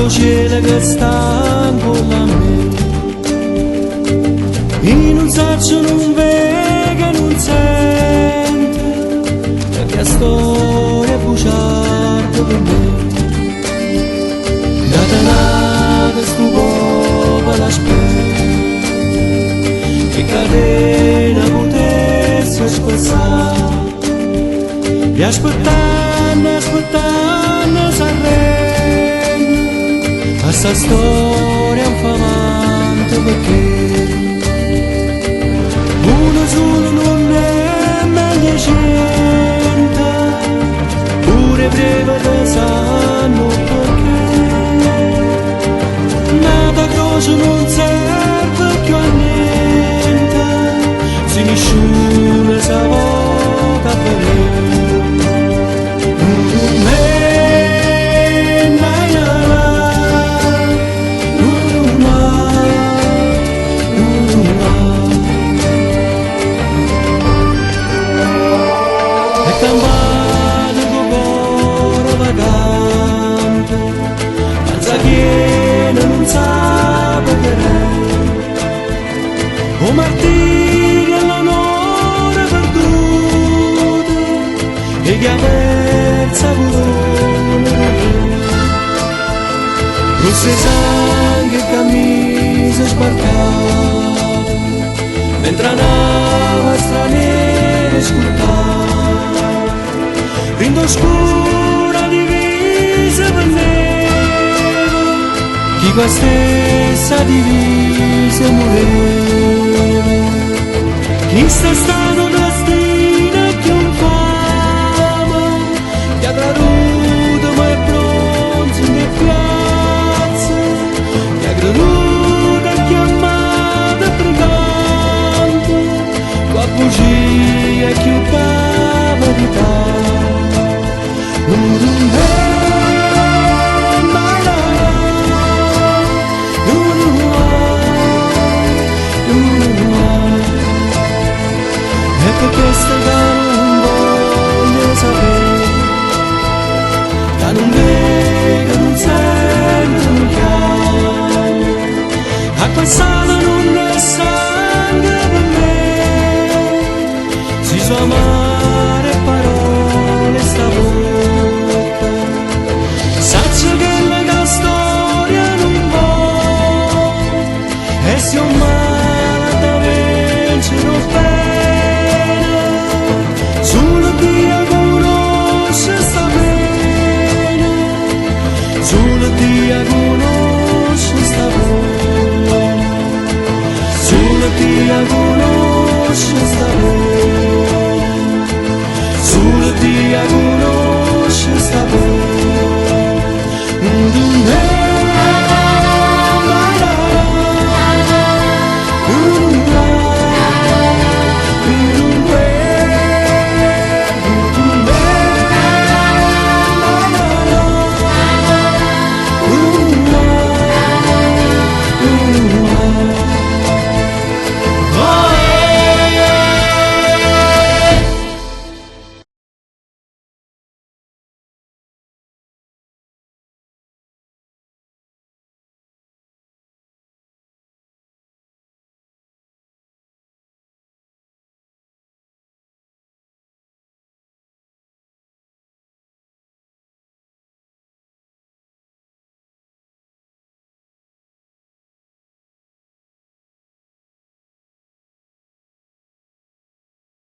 cielo che sta con la me, in un saccio non vega non sente, perché la storia è bugiarda per me. Nata nata sto uovo l'aspetta, che catena potesse spezzare, e aspettando, aspettando s'arrende a sta storia infamante, perché uno solo non è meglio gente, pure breve da sanno perché nata croce non serve più a niente, se nessuno sa vota per lei. O martirio all'onore perduto e che averza voluto rosse sangue e camicia sbarcata mentre andava straniera scultata rindo scura divisa per neve chi qua stessa divisa moreva. Chi sta stato destino più infame, che avrà ruto ma è bronzo in piazza, che ha creduto e chiamata brigante, qua bugia e chi fa verità. Questa che non voglio sapere, che non vedo, non sento, non chiamo, a quest'anno non è sangue per me, si so amare parole sta bocca, saccio che la storia non vuole, e se un male da vincere non fa. Solo Dio conosce sta bene, solo Dio conosce sta bene, solo Dio conosce sta bene, solo Dio conosce sta bene.